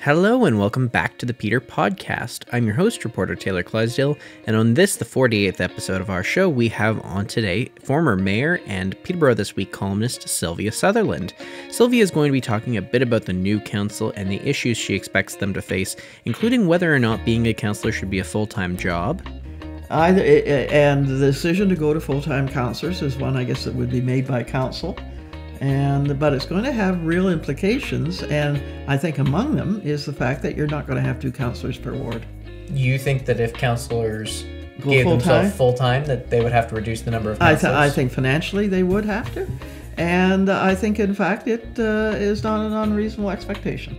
Hello and welcome back to the Peterpodcast. I'm your host, reporter Taylor Clydesdale, and on this, the 48th episode of our show, we have on today former mayor and Peterborough This Week columnist Sylvia Sutherland. Sylvia is going to be talking a bit about the new council and the issues she expects them to face, including whether or not being a councillor should be a full-time job. And the decision to go to full-time councillors is one, I guess, that would be made by council. But it's going to have real implications, and I think among them is the fact that you're not going to have 2 councillors per ward. You think that if councillors gave themselves full-time, that they would have to reduce the number of councillors? I think financially they would have to, and I think, in fact, it is not an unreasonable expectation.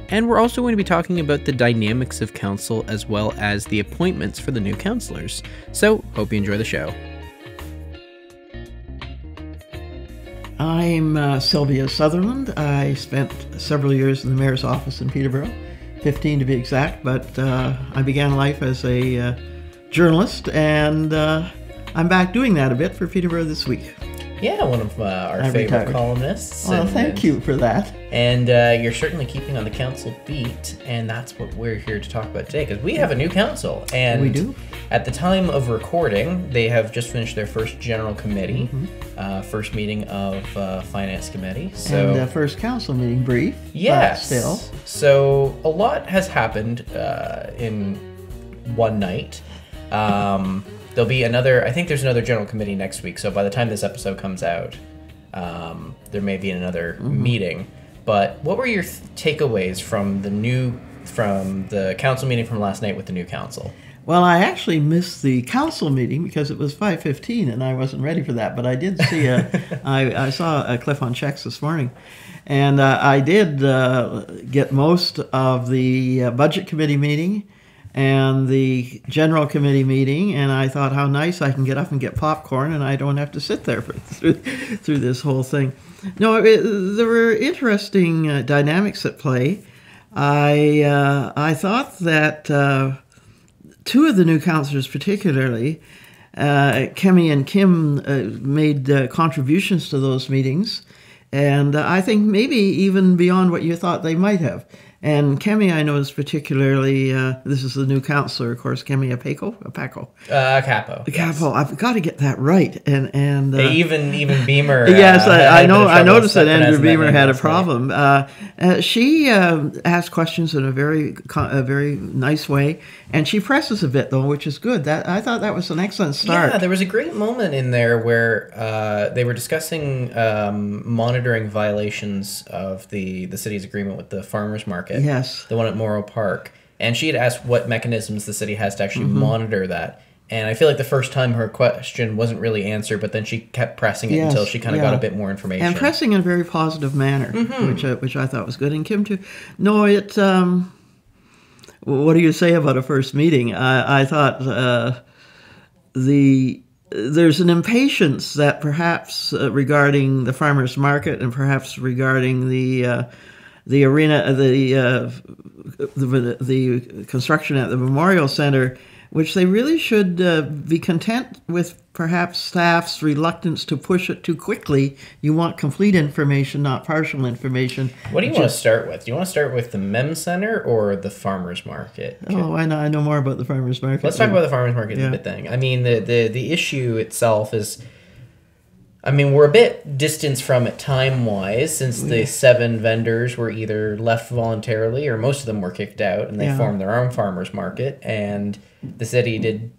And we're also going to be talking about the dynamics of council as well as the appointments for the new councillors. So, hope you enjoy the show. I'm Sylvia Sutherland. I spent several years in the mayor's office in Peterborough, 15 to be exact, but I began life as a journalist, and I'm back doing that a bit for Peterborough This Week. Yeah, one of our favorite columnists. Well, thank you for that. And you're certainly keeping on the council beat, and that's what we're here to talk about today, because we have a new council. And we do. At the time of recording, they have just finished their first general committee, first meeting of finance committee. So, and first council meeting brief. Yes. But still. So a lot has happened in one night. There'll be another, I think there's another general committee next week, so by the time this episode comes out, there may be another meeting. But what were your takeaways from the council meeting from last night with the new council? Well, I actually missed the council meeting because it was 5:15 and I wasn't ready for that, but I did see I saw a cliff on checks this morning. And I did get most of the budget committee meeting and the general committee meeting, and I thought how nice I can get up and get popcorn and I don't have to sit there through this whole thing. No, there were interesting dynamics at play. I thought that 2 of the new councillors particularly, Kemi and Kim, made contributions to those meetings, and I think maybe even beyond what you thought they might have. And Kemi, I know, is particularly, this is the new councillor, of course, Kemi Capo. Capo. Capo. I've got to get that right. And even Beamer. Yes, I know. I noticed that Andrew Beamer had a problem. She asked questions in a very nice way, and she presses a bit though, which is good. I thought that was an excellent start. Yeah, there was a great moment in there where they were discussing monitoring violations of the city's agreement with the farmers market. Yes. The one at Morrow Park. And she had asked what mechanisms the city has to actually monitor that. And I feel like the first time her question wasn't really answered, but then she kept pressing it until she kind of got a bit more information. And pressing in a very positive manner, which I thought was good. And Kim too. No, what do you say about a first meeting? I thought there's an impatience that perhaps regarding the farmers market and perhaps regarding the arena, the construction at the Memorial Centre, which they really should be content with perhaps staff's reluctance to push it too quickly. You want complete information, not partial information. What do you want to start with? Do you want to start with the Mem Centre or the Farmers Market? Oh, I know more about the Farmers Market. Let's talk about the Farmers Market a bit then. I mean, the issue itself is, we're a bit distanced from it time-wise, since the 7 vendors were either left voluntarily or most of them were kicked out, and they formed their own farmers market. And the city did,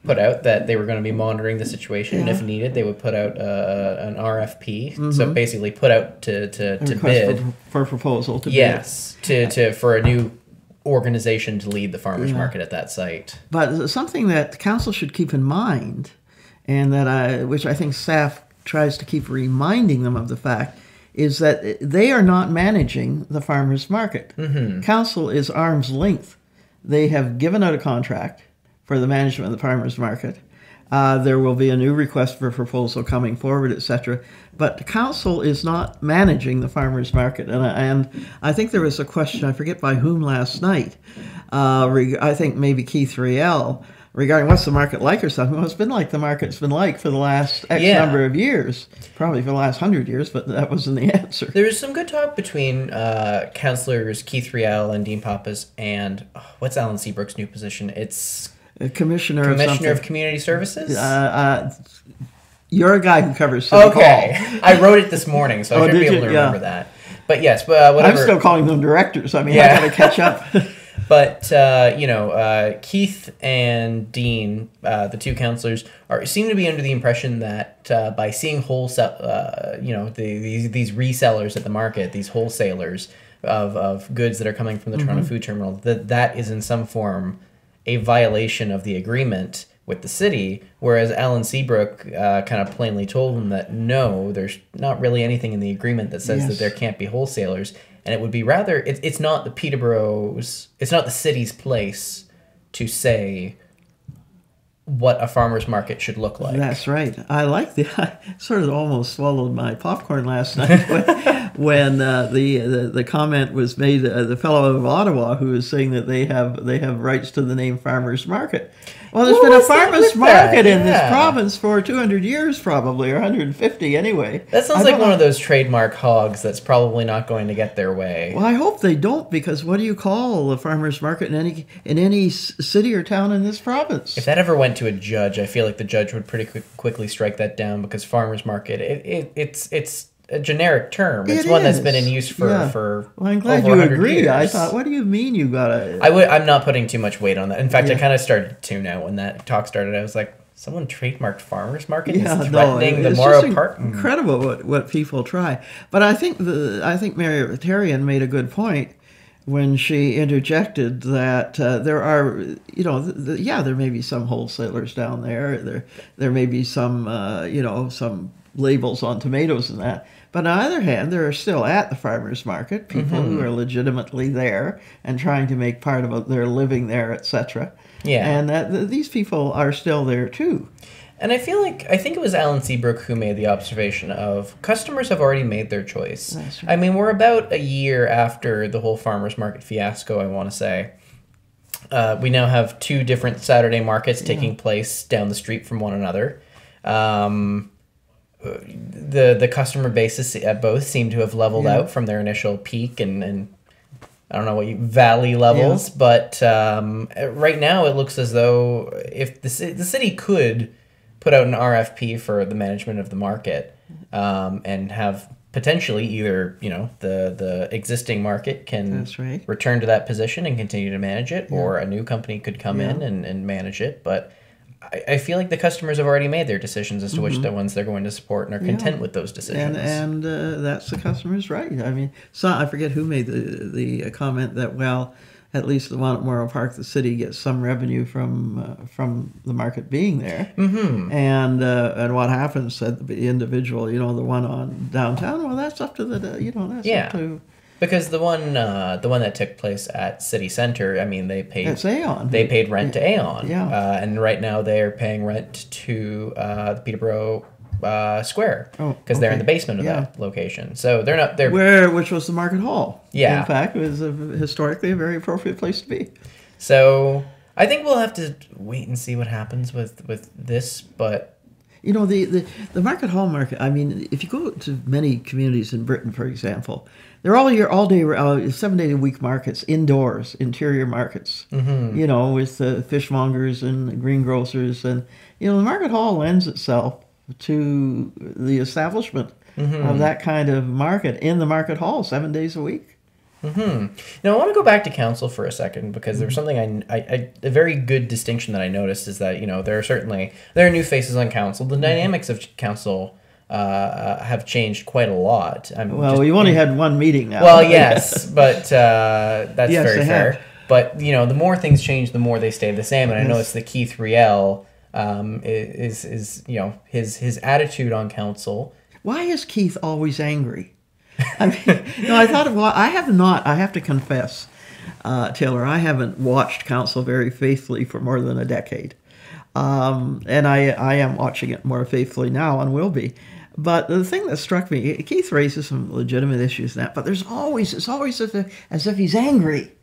put out that they were going to be monitoring the situation, and if needed, they would put out an RFP. So basically, put out to bid for proposal to bid. Yes, for a new organization to lead the farmers market at that site. But something that council should keep in mind, and which I think staff tries to keep reminding them of the fact, is that they are not managing the farmers market. Council is arm's length. They have given out a contract for the management of the farmers market. There will be a new request for proposal coming forward, etc. But the council is not managing the farmers market. And I think there was a question, I forget by whom last night, I think maybe Keith Riel, regarding what's the market like or something. Well, it's been like the market's been like for the last X number of years, probably for the last 100 years, but that wasn't the answer. There was some good talk between councillors Keith Riel and Dean Pappas and what's Alan Seabrook's new position? It's Commissioner of Community Services? You're a guy who covers City Hall. I wrote it this morning, so I should be able to remember that. But yes, whatever. I'm still calling them directors. I mean, I got to catch up. But, Keith and Dean, the two councillors, seem to be under the impression that by seeing wholesale, these resellers at the market, these wholesalers of goods that are coming from the Toronto Food Terminal, that is in some form a violation of the agreement with the city, whereas Alan Seabrook kind of plainly told him that no, there's not really anything in the agreement that says that there can't be wholesalers. And it would be rather, it's not the Peterborough's, it's not the city's place to say what a farmer's market should look like. That's right. I sort of almost swallowed my popcorn last night when the comment was made, the fellow of Ottawa who was saying that they have rights to the name farmer's market. Well, there's been a farmer's market in this province for 200 years probably, or 150 anyway. That sounds like one of those trademark hogs that's probably not going to get their way. Well, I hope they don't, because what do you call a farmer's market in any city or town in this province? If that ever went to a judge, I feel like the judge would pretty quickly strike that down, because farmer's market, it's a generic term. It's one that's been in use for Well, I'm glad you agree. Years. I thought, what do you mean you got to... I'm not putting too much weight on that. In fact, I kind of started to now when that talk started. I was like, someone trademarked farmer's market? He's threatening the Morrow Park. Incredible what people try. But I think Mary Tarian made a good point when she interjected that there are, there may be some wholesalers down there. There may be some, some labels on tomatoes and that. But on the other hand, there are still at the farmers market people who are legitimately there and trying to make part of their living there, etc. Yeah, and these people are still there too. And I think it was Alan Seabrook who made the observation of customers have already made their choice. That's right. I mean, we're about a year after the whole farmers market fiasco, I want to say. We now have two different Saturday markets taking place down the street from one another. The customer bases at both seem to have leveled out from their initial peak and I don't know valley levels, but right now it looks as though if the city could put out an RFP for the management of the market and have potentially either the existing market can return to that position and continue to manage it, or a new company could come in and manage it, but I feel like the customers have already made their decisions as to which the ones they're going to support and are content with those decisions. And that's the customer's right. I mean, I forget who made the comment that, well, at least the one at Morrow Park, the city gets some revenue from the market being there. Mm-hmm. And what happens, said the individual, the one on downtown, well, that's up to up to... Because the one that took place at City Centre, I mean, they paid... That's Aon. They paid rent to Aon. Yeah. And right now they're paying rent to the Peterborough Square. Because they're in the basement of that location. So they're not... Which was the Market Hall. Yeah. In fact, it was historically a very appropriate place to be. So I think we'll have to wait and see what happens with this, but... The Market Hall market, I mean, if you go to many communities in Britain, for example, they're all day, 7-day-a-week markets, indoors, interior markets, with the fishmongers and greengrocers. And, the Market Hall lends itself to the establishment of that kind of market in the Market Hall 7 days a week. Mm-hmm. Now, I want to go back to council for a second, because there's something a very good distinction that I noticed is that, there are new faces on council. The dynamics of council have changed quite a lot. You only had one meeting now. Well, yes, but that's very fair. But, the more things change, the more they stay the same. And I noticed that Keith Riel is his attitude on council. Why is Keith always angry? I mean, I thought, I have to confess, Taylor, I haven't watched council very faithfully for more than a decade. And I am watching it more faithfully now and will be. But the thing that struck me, Keith raises some legitimate issues in that, but it's always as if he's angry.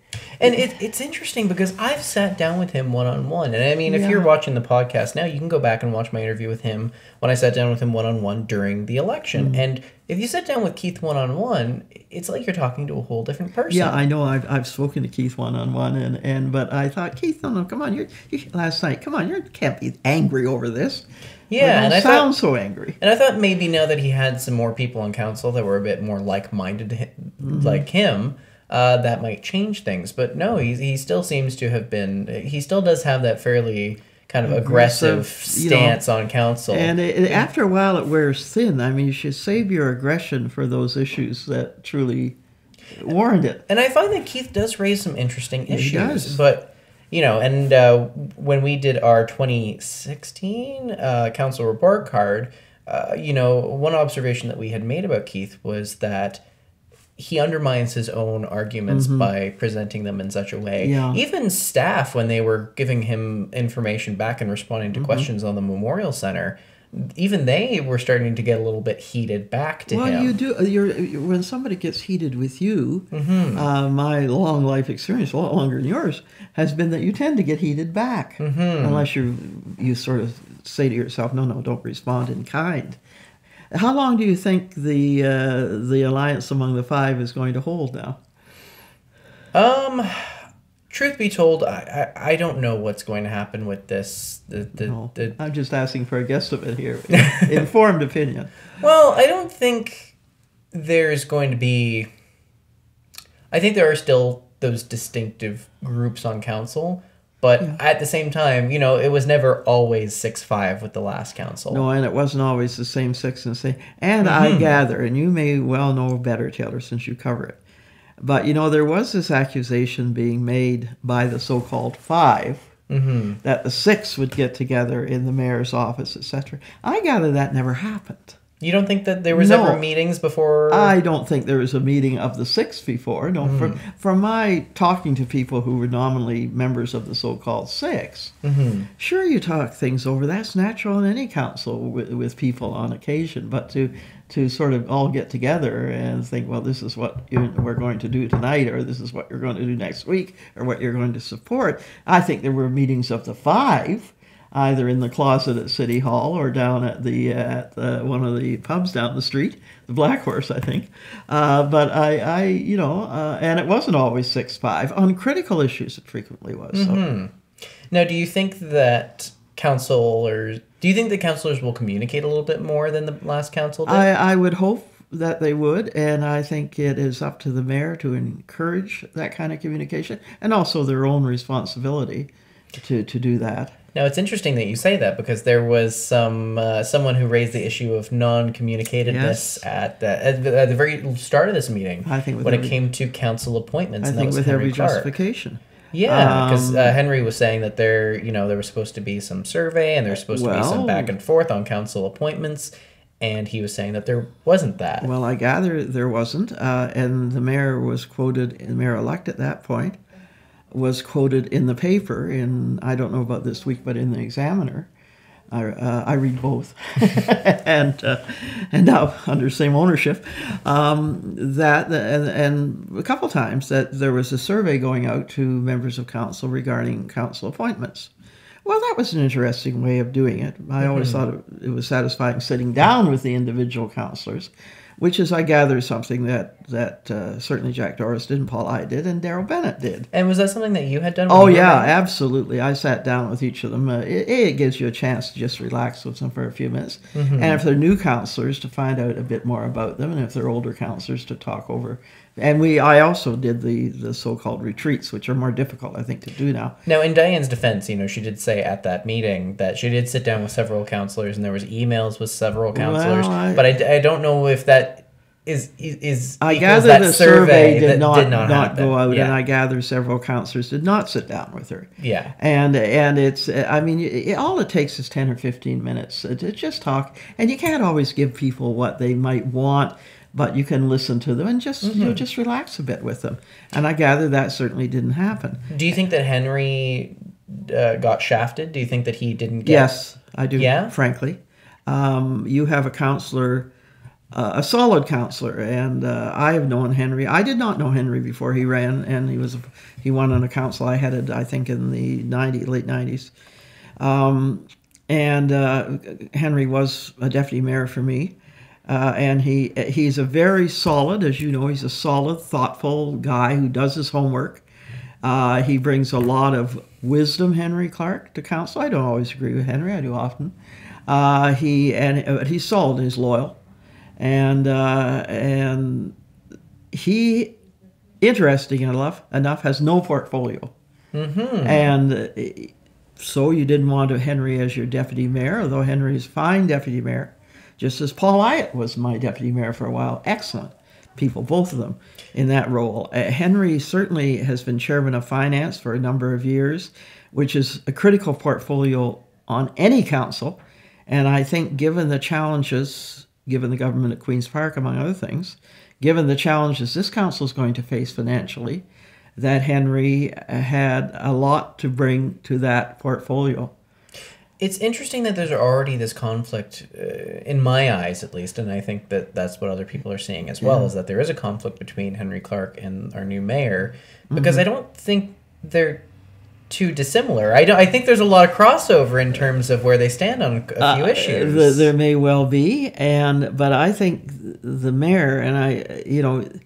And it's interesting because I've sat down with him one-on-one. And I mean, if you're watching the podcast now, you can go back and watch my interview with him when I sat down with him one-on-one during the election. And if you sit down with Keith one-on-one, it's like you're talking to a whole different person. Yeah, I know. I've spoken to Keith one-on-one, but I thought, Keith, no, come on. You last night, come on, you can't be angry over this. Yeah, and I sound so angry. And I thought maybe now that he had some more people on council that were a bit more like-minded to him, like him, that might change things. But no, he still seems to have been. He still does have that fairly kind of aggressive stance on council. And after a while, it wears thin. I mean, you should save your aggression for those issues that truly warrant it. And I find that Keith does raise some interesting issues. He does. But, and when we did our 2016 council report card, one observation that we had made about Keith was that he undermines his own arguments by presenting them in such a way. Yeah. Even staff, when they were giving him information back and responding to questions on the Memorial Center, even they were starting to get a little bit heated back to him. Well, you do. When somebody gets heated with you, my long life experience, a lot longer than yours, has been that you tend to get heated back, unless you sort of say to yourself, no, don't respond in kind. How long do you think the alliance among the five is going to hold now? Truth be told, I don't know what's going to happen with this. I'm just asking for a guesstimate here. Informed opinion. Well, I don't think there's going to be... I think there are still those distinctive groups on council, but at the same time, it was never always 6-5 with the last council. No, and it wasn't always the same 6 and same. And I gather, and you may well know better, Taylor, since you cover it, but, there was this accusation being made by the so-called 5 that the 6 would get together in the mayor's office, etc. I gather that never happened. You don't think that there was ever meetings before? I don't think there was a meeting of the 6 before. No, from my talking to people who were nominally members of the so-called 6, sure, you talk things over. That's natural in any council with people on occasion. But to sort of all get together and think, well, this is what we're going to do tonight, or this is what you're going to do next week, or what you're going to support. I think there were meetings of the 5, either in the closet at City Hall or down at one of the pubs down the street, the Black Horse, I think. But and it wasn't always 6-5. On critical issues, it frequently was. So. Now, do you think that councilors will communicate a little bit more than the last council did? I would hope that they would, and I think it is up to the mayor to encourage that kind of communication, and also their own responsibility to do that. Now, it's interesting that you say that, because there was someone who raised the issue of non-communicatedness at the very start of this meeting. I think when it came to council appointments. I think with every justification. Yeah, because Henry was saying that there was supposed to be some survey and there was supposed to be some back and forth on council appointments, and he was saying that there wasn't that. Well, I gather there wasn't, and the mayor was quoted, the mayor-elect at that point, was quoted in the paper, I don't know about this week, but in the Examiner. I read both, and now under same ownership, that and a couple times that there was a survey going out to members of council regarding council appointments. Well, that was an interesting way of doing it. I always thought it was satisfying sitting down with the individual councillors, which is, I gather, something that certainly Jack Doris did, and Paul I did, and Darrell Bennett did. And was that something that you had done? Oh, yeah, absolutely. I sat down with each of them. It gives you a chance to just relax with them for a few minutes. And if they're new councillors, to find out a bit more about them, and if they're older councillors, to talk over. And I also did the so-called retreats, which are more difficult, I think, to do now. Now, in Diane's defense, she did say at that meeting that she did sit down with several councillors, and there was emails with several councillors. Well, but I don't know if that is I gather the survey did not go out, yeah. And I gather several councillors did not sit down with her. Yeah. And it's, I mean, all it takes is 10 or 15 minutes to just talk, and you can't always give people what they might want, but you can listen to them and just just relax a bit with them. And I gather that certainly didn't happen. Do you think that Henry got shafted? Do you think that he didn't get... Yes, I do, yeah? frankly. You have a councillor a solid counselor, and I have known Henry. I did not know Henry before he ran, and he won on a council I headed, I think, in the late 90s. Henry was a deputy mayor for me, and he's a very solid, as you know, he's a solid, thoughtful guy who does his homework. He brings a lot of wisdom, Henry Clark, to council. I don't always agree with Henry, I do often. He's solid and he's loyal. And he, interesting enough, has no portfolio. Mm-hmm. And so you didn't want Henry as your deputy mayor, although Henry is a fine deputy mayor, just as Paul Iyett was my deputy mayor for a while. Excellent people, both of them, in that role. Henry certainly has been chairman of finance for a number of years, which is a critical portfolio on any council. And I think given the challenges, given the government at Queen's Park, among other things, given the challenges this council is going to face financially, that Henry had a lot to bring to that portfolio. It's interesting that there's already this conflict, in my eyes at least, and I think that that's what other people are seeing as well, is that there is a conflict between Henry Clark and our new mayor, because I don't think they're too dissimilar. I think there's a lot of crossover in terms of where they stand on a few issues. There may well be, but I think the mayor and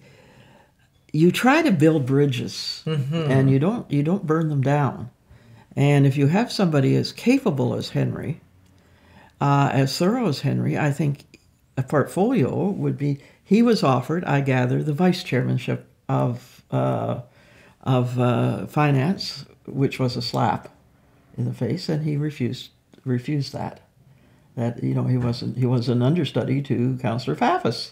you try to build bridges, and you don't burn them down. And if you have somebody as capable as Henry, as thorough as Henry, I think a portfolio would be. He was offered, I gather, the vice chairmanship of finance, which was a slap in the face, and he refused that. That he was an understudy to Councillor Pappas,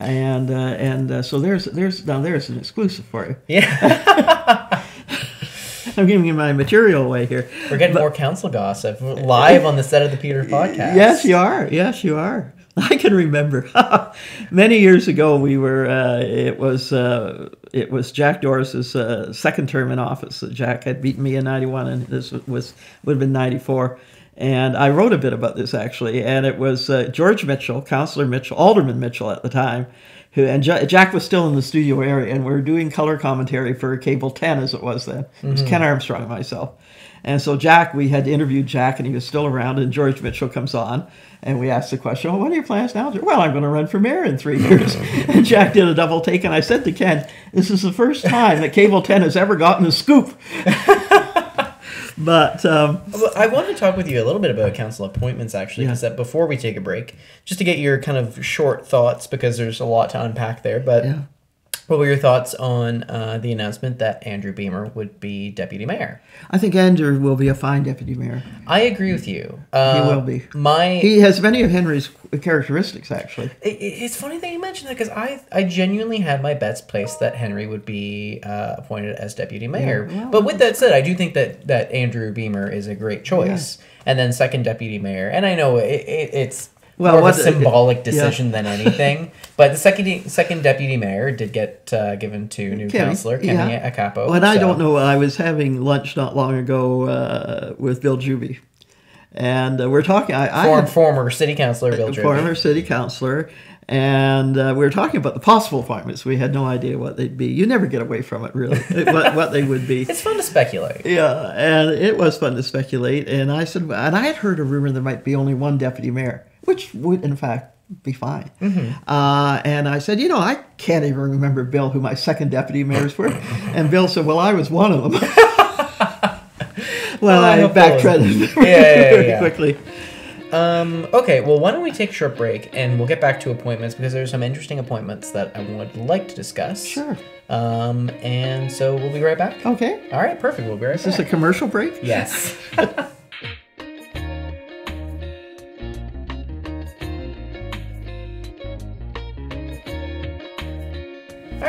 and so there's an exclusive for you. Yeah. I'm giving you my material away here. We're getting more council gossip live on the set of the Peterpodcast. Yes, you are. Yes, you are. I can remember many years ago. We were. It was Jack Doris's second term in office. Jack had beaten me in '91, and this would have been '94. And I wrote a bit about this actually. And it was George Mitchell, Councillor Mitchell, Alderman Mitchell at the time, Jack was still in the studio area, and we were doing color commentary for Cable 10 as it was then. It was Ken Armstrong and myself. And so we had interviewed Jack, and he was still around, and George Mitchell comes on, and we asked the question, well, what are your plans now? Well, I'm going to run for mayor in 3 years. And Jack did a double take, and I said to Ken, this is the first time that Cable 10 has ever gotten a scoop. But I want to talk with you a little bit about council appointments, actually, because before we take a break, just to get your kind of short thoughts, because there's a lot to unpack there. But what were your thoughts on the announcement that Andrew Beamer would be deputy mayor? I think Andrew will be a fine deputy mayor. I agree with you. He will be. He has many of Henry's characteristics, actually. It's funny that you mentioned that, because I genuinely had my bets placed that Henry would be appointed as deputy mayor. Yeah, well, but with that said, I do think that Andrew Beamer is a great choice. Yeah. And then second deputy mayor. And I know it's more of a symbolic decision than anything. But the second deputy mayor did get given to new councillor, Kenny Acapo. Well, I don't know. I was having lunch not long ago with Bill Juby. And we're talking... former city councillor Bill Juby. Former city councillor. And we were talking about the possible appointments. We had no idea what they'd be. You never get away from it, really, what they would be. It's fun to speculate. Yeah, and it was fun to speculate. And I said, and I had heard a rumor there might be only one deputy mayor, which would, in fact, be fine. And I said, I can't even remember, Bill, who my second deputy mayors were. And Bill said, well, I was one of them. Well, I backtracked very quickly. Okay, well, why don't we take a short break, and we'll get back to appointments, because there's some interesting appointments that I would like to discuss. Sure. And so we'll be right back. Okay. All right, perfect. We'll be right back. Is this a commercial break? Yes. All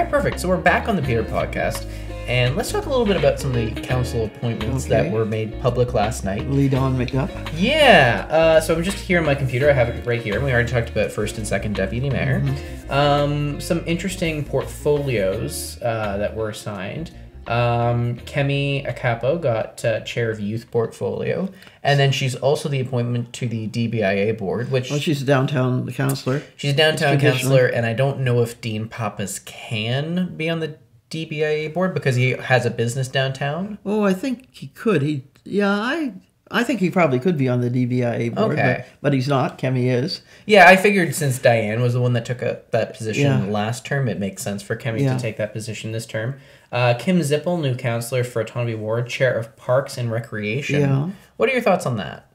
right, perfect. So we're back on the Peterpodcast, and let's talk a little bit about some of the council appointments that were made public last night. Lead on, McDuff. Yeah. So I'm just here on my computer. I have it right here. And we already talked about first and second deputy mayor. Some interesting portfolios that were assigned. Kemi Akapo got chair of youth portfolio, and then she's also the appointment to the DBIA board, which she's a downtown councillor. She's a downtown councillor, and I don't know if Dean Pappas can be on the DBIA board because he has a business downtown. Oh, I think he could. I think he probably could be on the DBIA board, but he's not. Kemi is. Yeah, I figured since Diane was the one that took that position last term, it makes sense for Kemi to take that position this term. Kim Zippel, new councillor for Autonomy Ward, chair of Parks and Recreation. Yeah. What are your thoughts on that?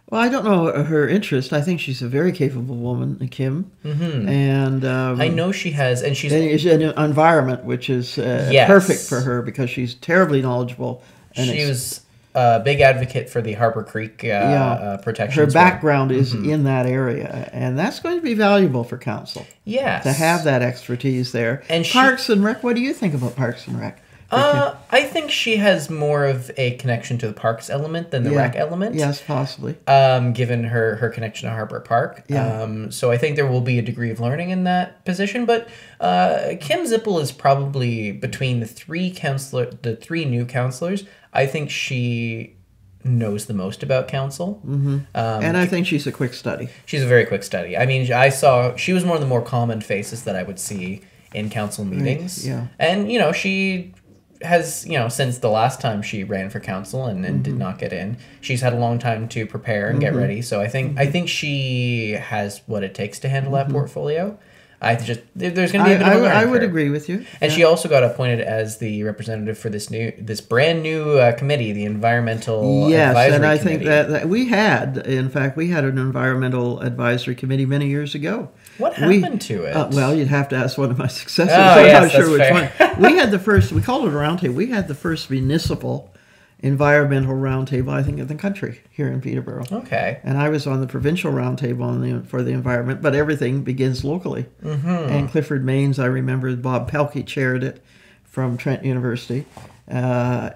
Well, I don't know her interest. I think she's a very capable woman, Kim. Mm-hmm. And I know she has, and she's in an environment which is perfect for her because she's terribly knowledgeable. And she was a big advocate for the Harbor Creek protection. Her background is in that area, and that's going to be valuable for council. Yes. To have that expertise there. And Parks and Rec, what do you think about Parks and Rec? I think she has more of a connection to the parks element than the rec element. Yes, possibly. Given her connection to Harbor Park. Yeah. So I think there will be a degree of learning in that position. But Kim Zippel is probably between the three new councillors. I think she knows the most about council. Mm-hmm. And I think she's a quick study. She's a very quick study. I mean, she was one of the more common faces that I would see in council meetings. Right. Yeah. And, she has, since the last time she ran for council and did not get in, she's had a long time to prepare and get ready. So I think she has what it takes to handle that portfolio. There's going to be a bit of a learning I would curve. agree with you. And she also got appointed as the representative for this brand new committee, the Environmental Advisory and I Committee. think that we had an Environmental Advisory Committee many years ago. What happened to it? Well, you'd have to ask one of my successors. I'm not sure which one. We had the first, we called it a roundtable. We had the first municipal environmental roundtable, I think, in the country here in Peterborough. Okay. And I was on the provincial roundtable for the environment, but everything begins locally. Mm-hmm. And Clifford Mains, I remember Bob Pelkey chaired it from Trent University. It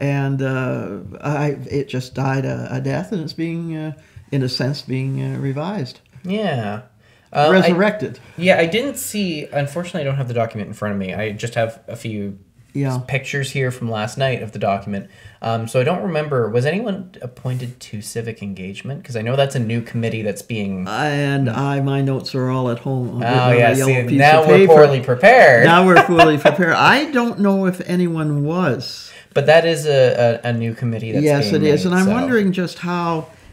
just died a death, and it's being, in a sense, being revised. Yeah. Resurrected. I didn't see, unfortunately I don't have the document in front of me. I just have a few pictures here from last night of the document. So I don't remember, was anyone appointed to civic engagement? Because I know that's a new committee that's being... my notes are all at home. Now we're poorly prepared. Now we're poorly prepared. I don't know if anyone was. But that is a new committee that's Yes, being it is. made, And I'm wondering just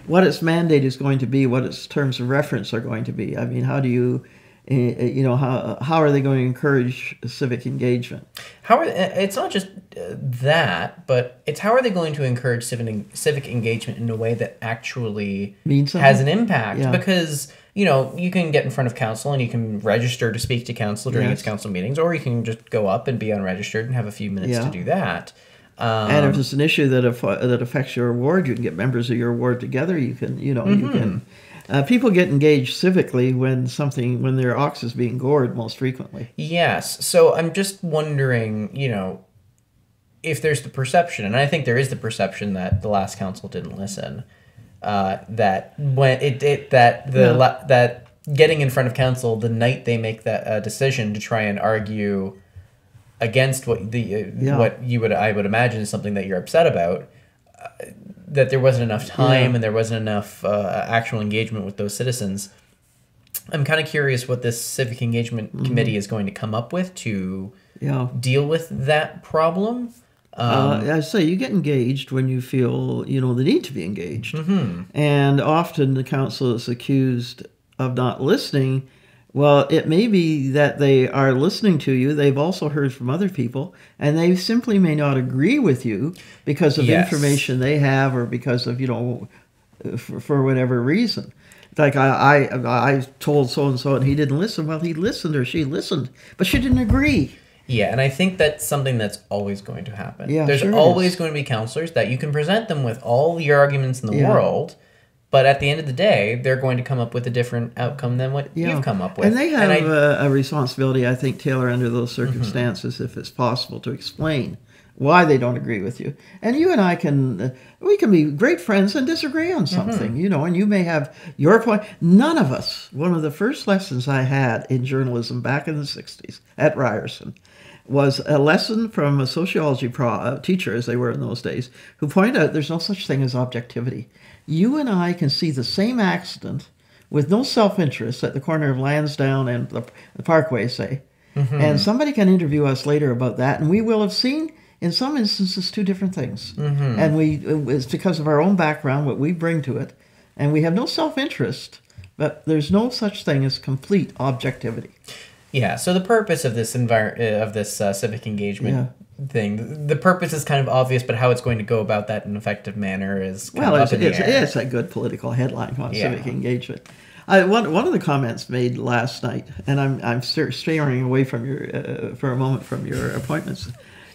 what its mandate is going to be, what its terms of reference are going to be. I mean, how do you... how are they going to encourage civic engagement? It's not just that, but it's how are they going to encourage civic engagement in a way that actually has an impact? Yeah. Because, you can get in front of council and you can register to speak to council during its council meetings, or you can just go up and be unregistered and have a few minutes to do that. And if it's an issue that affects your ward, you can get members of your ward together. You can, you can... people get engaged civically when their ox is being gored most frequently. Yes. So I'm just wondering, if there's the perception, and I think there is the perception that the last council didn't listen, that when that getting in front of council the night they make that decision to try and argue against what I would imagine is something that you're upset about, that there wasn't enough time and there wasn't enough actual engagement with those citizens. I'm kind of curious what this civic engagement committee is going to come up with to deal with that problem. I say you get engaged when you feel the need to be engaged, and often the council is accused of not listening. Well, it may be that they are listening to you. They've also heard from other people, and they simply may not agree with you because of information they have, or because of for whatever reason. Like I told so and so, and he didn't listen. Well, he listened or she listened, but she didn't agree. Yeah, and I think that's something that's always going to happen. Yeah, there's always going to be counselors that you can present them with all your arguments in the world. But at the end of the day, they're going to come up with a different outcome than what you've come up with. And they have a responsibility, I think, Taylor, under those circumstances, if it's possible, to explain why they don't agree with you. And you and I we can be great friends and disagree on something, and you may have your point. None of us, one of the first lessons I had in journalism back in the 60s at Ryerson, was a lesson from a sociology teacher, as they were in those days, who pointed out there's no such thing as objectivity. You and I can see the same accident with no self-interest at the corner of Lansdowne and the Parkway, say. And somebody can interview us later about that, and we will have seen, in some instances, two different things. And it's because of our own background, what we bring to it, and we have no self-interest, but there's no such thing as complete objectivity. Yeah, so the purpose of this civic engagement thing, the purpose is kind of obvious, but how it's going to go about that in an effective manner is kind of up in the air. It's a good political headline on civic engagement. One of the comments made last night, and I'm steering away from your for a moment from your appointments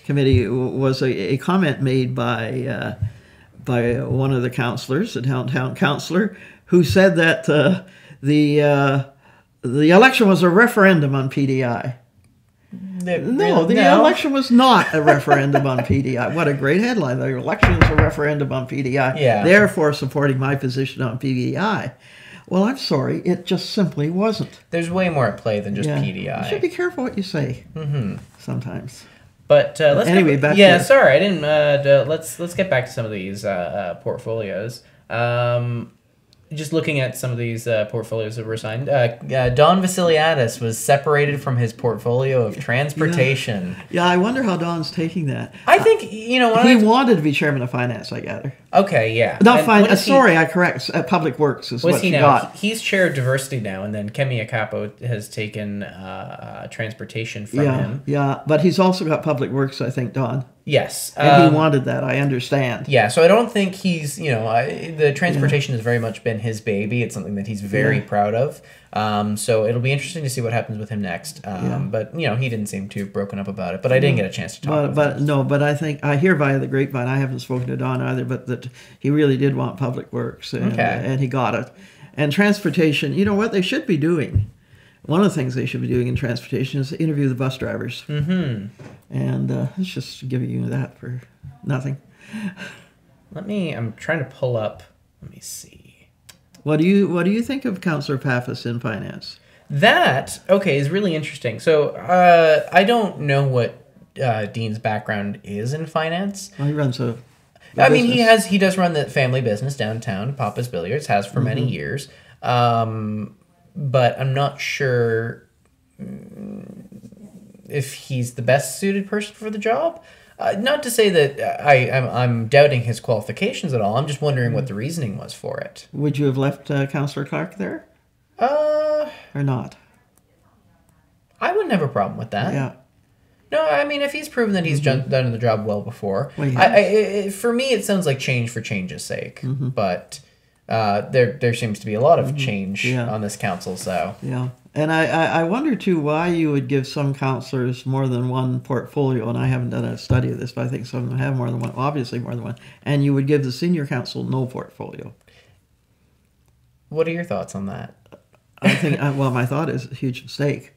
committee, was a comment made by one of the councillors, a downtown councillor, who said that the election was a referendum on PDI. The election was not a referendum on PDI. What a great headline. The election was a referendum on PDI, therefore supporting my position on PDI. Well, I'm sorry, it just simply wasn't. There's way more at play than just PDI. You should be careful what you say sometimes. But let's back to... sorry, I didn't. Let's get back to some of these portfolios. Just looking at some of these portfolios that were signed, Don Vasiliadis was separated from his portfolio of transportation. Yeah, I wonder how Don's taking that. I think, he wanted to be chairman of finance, I gather. Okay, yeah. Not finance. I correct. Public Works is what he got. He's chair of diversity now, and then Kemi Akapo has taken transportation from him. Yeah, but he's also got Public Works, I think, Don. Yes. And he wanted that, I understand. Yeah, so I don't think he's, the transportation has very much been his baby. It's something that he's very proud of. So it'll be interesting to see what happens with him next. But, he didn't seem too broken up about it. But I didn't get a chance to talk with him. But I think, I hear via the grapevine, I haven't spoken to Don either, but that he really did want Public Works. And he got it. And transportation, what they should be doing, one of the things they should be doing in transportation is interview the bus drivers. And it's just giving you that for nothing. I'm trying to pull up, let me see. What do you think of Councillor Paphos in finance? That, is really interesting. So I don't know what Dean's background is in finance. Well, he runs business. He does run the family business downtown, Papa's Billiards, has for many years. But I'm not sure if he's the best suited person for the job. Not to say that I'm doubting his qualifications at all. I'm just wondering what the reasoning was for it. Would you have left Councillor Clark there? Or not? I wouldn't have a problem with that. Yeah. No, if he's proven that he's done the job well before. Well, for me, it sounds like change for change's sake. But there seems to be a lot of change on this council. So yeah. And I wonder, too, why you would give some councillors more than one portfolio, and I haven't done a study of this, but I think some of them have more than one, obviously more than one, and you would give the senior council no portfolio. What are your thoughts on that? I think, my thought is a huge mistake.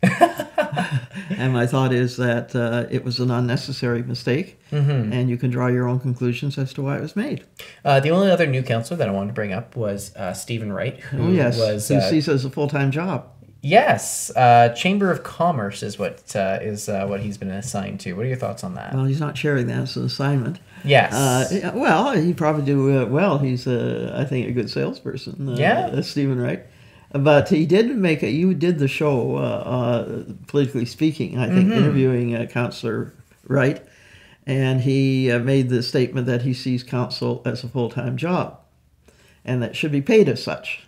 And my thought is that it was an unnecessary mistake, and you can draw your own conclusions as to why it was made. The only other new councillor that I wanted to bring up was Stephen Wright, who who sees as a full-time job. Yes, Chamber of Commerce is what he's been assigned to. What are your thoughts on that? Well, he's not sharing that as an assignment. Yes. He'd probably do well. He's, I think, a good salesperson. Stephen Wright. But he did you did the show, Politically Speaking, I think, interviewing Councillor Wright, and he made the statement that he sees council as a full-time job, and that should be paid as such.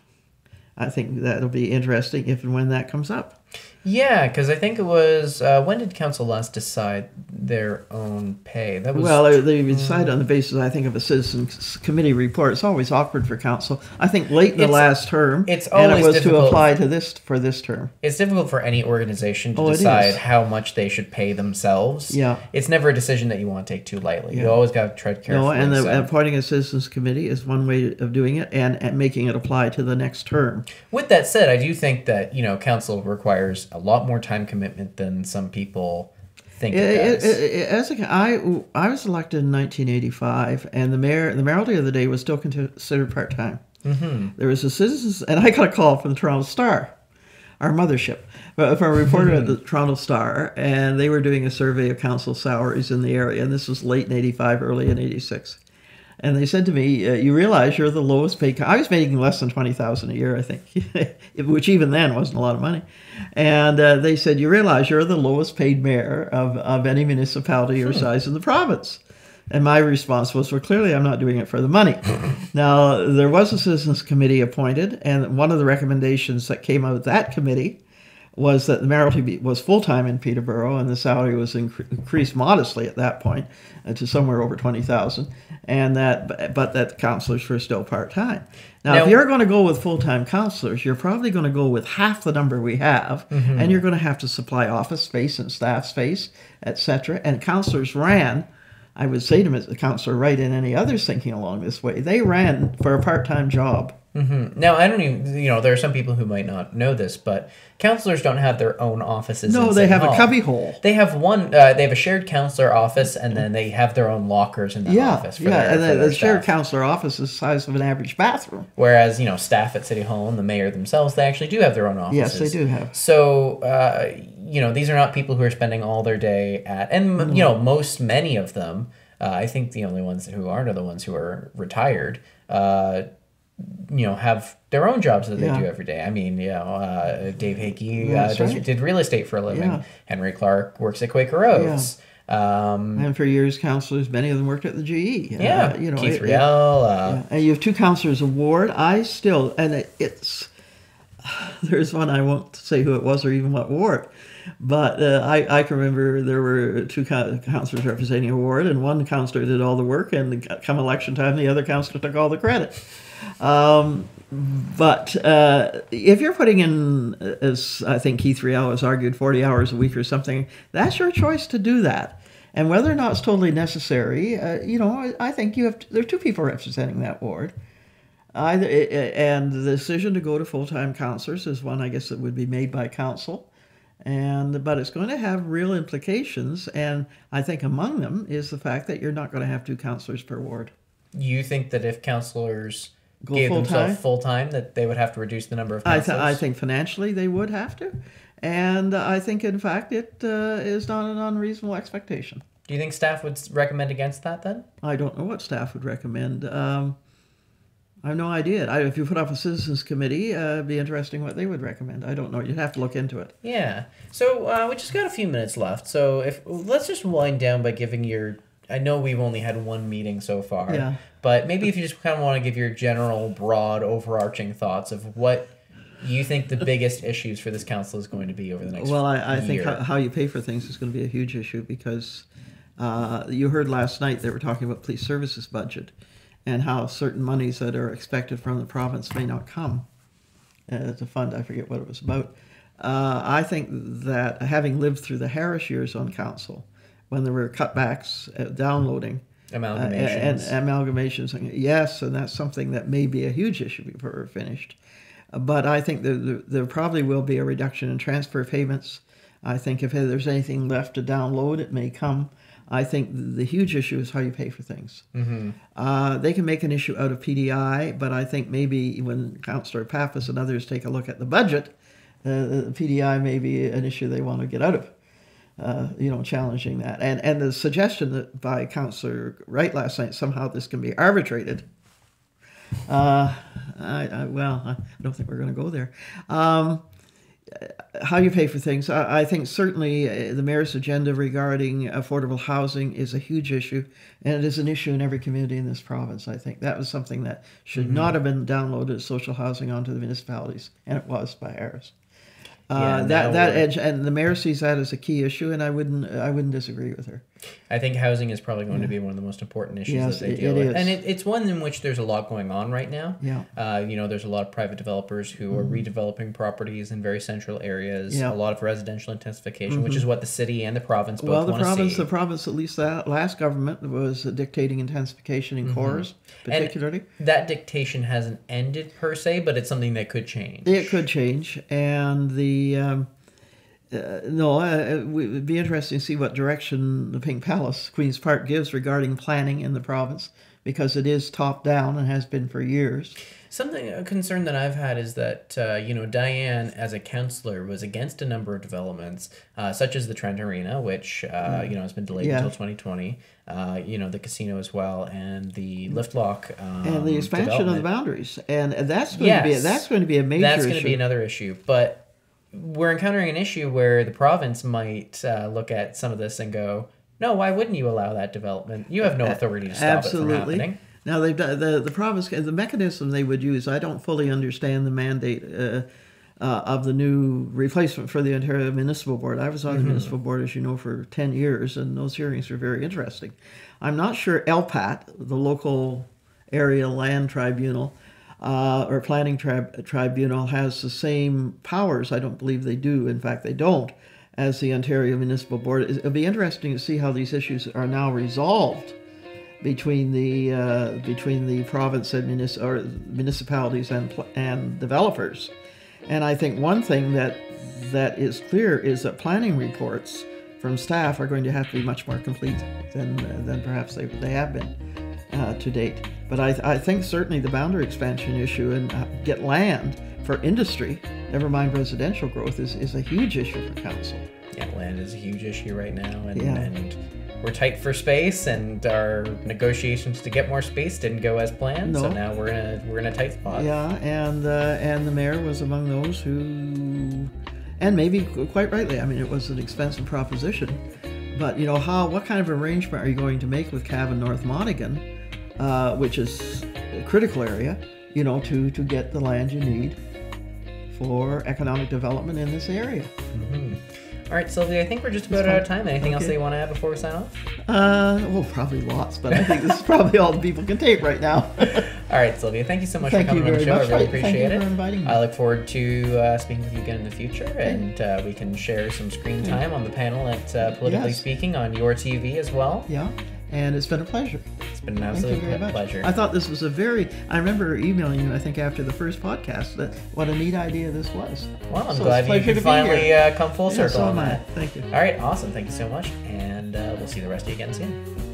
I think that'll be interesting if and when that comes up. Yeah, because I think it was, when did council last decide their own pay? That was they decided on the basis, I think, of a citizens committee report. It's always awkward for council. I think late in the last term, it's always and it was difficult to apply to this term. It's difficult for any organization to decide how much they should pay themselves. Yeah. It's never a decision that you want to take too lightly. Yeah. You always got to tread carefully. No, and appointing a citizens committee is one way of doing it, and making it apply to the next term. With that said, I do think that, council requires a lot more time commitment than some people think it does. I was elected in 1985, and the mayoralty of the day was still considered part-time. There was a citizens, and I got a call from the Toronto Star our mothership, from a reporter at the Toronto Star, and they were doing a survey of council salaries in the area, and this was late in 85, early in 86. And they said to me, you realize you're the lowest paid... I was making less than $20,000 a year, I think, which even then wasn't a lot of money. And they said, you realize you're the lowest paid mayor of any municipality or size in the province. And my response was, well, clearly I'm not doing it for the money. Now, there was a citizens committee appointed, and one of the recommendations that came out of that committee was that the mayoralty was full-time in Peterborough, and the salary was increased modestly at that point to somewhere over $20,000, but that councillors were still part-time. Now, if you're going to go with full-time councillors, you're probably going to go with half the number we have, and you're going to have to supply office space and staff space, etc. And councillors ran, I would say to Mr. Councillor Wright and any others thinking along this way, they ran for a part-time job. Now, I don't even, there are some people who might not know this, but councillors don't have their own offices. No, they have a cubby hole. They have they have a shared councillor office, and then they have their own lockers in that office. And the shared councillor office is the size of an average bathroom. Whereas, staff at City Hall and the mayor themselves, they actually do have their own offices. Yes, they do have. So, these are not people who are spending all their day at, and, many of them, I think the only ones who aren't are the ones who are retired, have their own jobs that they do every day. I mean, Dave Hakey did real estate for a living. Yeah. Henry Clark works at Quaker Oats. Yeah. And for years, councillors, many of them worked at the GE. Keith Riel. And you have two councillors a ward. There's one, I won't say who it was or even what ward, but I can remember there were two councillors representing a ward, and one councillor did all the work, and come election time, the other councillor took all the credit. But if you're putting in, as I think Keith Riel has argued, 40 hours a week or something, that's your choice to do that. And whether or not it's totally necessary, I think there are two people representing that ward. And the decision to go to full-time councillors is one, I guess, that would be made by council. But it's going to have real implications, and I think among them is the fact that you're not going to have two councillors per ward. You think that if councillors gave themselves full-time, that they would have to reduce the number of councillors? I think financially they would have to, and I think, in fact, it is not an unreasonable expectation. Do you think staff would recommend against that, then? I don't know what staff would recommend. I have no idea. If you put up a citizens committee, it'd be interesting what they would recommend. I don't know. You'd have to look into it. Yeah. So we just got a few minutes left. So let's just wind down by giving your... I know we've only had one meeting so far. Yeah. But maybe if you just kind of want to give your general, broad, overarching thoughts of what you think the biggest issues for this council is going to be over the next year. Well, I think how you pay for things is going to be a huge issue because you heard last night they were talking about police services budget, and how certain monies that are expected from the province may not come. It's a fund, I forget what it was about. I think that having lived through the Harris years on council, when there were cutbacks, downloading, amalgamations, yes, and that's something that may be a huge issue before we're finished. But I think there probably will be a reduction in transfer payments. I think if there's anything left to download, it may come. I think the huge issue is how you pay for things. Mm-hmm. They can make an issue out of PDI, but I think maybe when Councillor Pappas and others take a look at the budget, PDI may be an issue they want to get out of, challenging that. And the suggestion that by Councillor Wright last night, somehow this can be arbitrated, I don't think we're going to go there. How you pay for things. I think certainly the mayor's agenda regarding affordable housing is a huge issue, and it is an issue in every community in this province. I think that was something that should not have been downloaded, social housing, onto the municipalities, and it was by Harris. And the mayor sees that as a key issue, and I wouldn't disagree with her. I think housing is probably going to be one of the most important issues that they deal with, and it's one in which there's a lot going on right now. Yeah, there's a lot of private developers who are redeveloping properties in very central areas. Yeah. A lot of residential intensification, which is what the city and the province both want to see. The province, at least that last government, was dictating intensification in cores, particularly. And that dictation hasn't ended per se, but it's something that could change. It could change, and it would be interesting to see what direction the Pink Palace, Queen's Park, gives regarding planning in the province, because it is top down and has been for years. A concern that I've had is that, Diane, as a councillor, was against a number of developments, such as the Trent Arena, which, has been delayed until 2020, the casino as well, and the lift lock and the expansion of the boundaries. And that's going to be a major issue. That's going to be another issue. But we're encountering an issue where the province might look at some of this and go, no, why wouldn't you allow that development? You have no authority to stop it from happening. Now, they've done, the province, the mechanism they would use, I don't fully understand the mandate of the new replacement for the Ontario Municipal Board. I was on the Municipal Board, as you know, for 10 years, and those hearings were very interesting. I'm not sure LPAT, the local area land tribunal, or planning tribunal, has the same powers. I don't believe they do. In fact, they don't, as the Ontario Municipal Board. It'll be interesting to see how these issues are now resolved between the province and municipalities and developers. And I think one thing that is clear is that planning reports from staff are going to have to be much more complete than perhaps they have been to date. But I think certainly the boundary expansion issue and get land for industry, never mind residential growth, is a huge issue for council. Yeah, land is a huge issue right now, and we're tight for space, and our negotiations to get more space didn't go as planned. No. So now we're in a tight spot. Yeah, and the mayor was among those who, and maybe quite rightly, I mean, it was an expensive proposition, but what kind of arrangement are you going to make with Cavan North Monaghan, which is a critical area, to get the land you need for economic development in this area? Mm-hmm. All right, Sylvia, I think we're just about out of time. Anything else that you want to add before we sign off? Well, probably lots, but I think this is probably all the people can take right now. All right, Sylvia, thank you so much for coming on the show. I really appreciate it. Thank you for inviting me. I look forward to speaking with you again in the future, and we can share some screen time on the panel at Politically Speaking on your TV as well. Yeah, and it's been a pleasure. It's been an absolute pleasure. I thought this was I remember emailing you, I think, after the first podcast, that what a neat idea this was. Well, I'm glad you could finally come full circle on that. Thank you. All right, awesome. Thank you so much, and we'll see the rest of you again soon.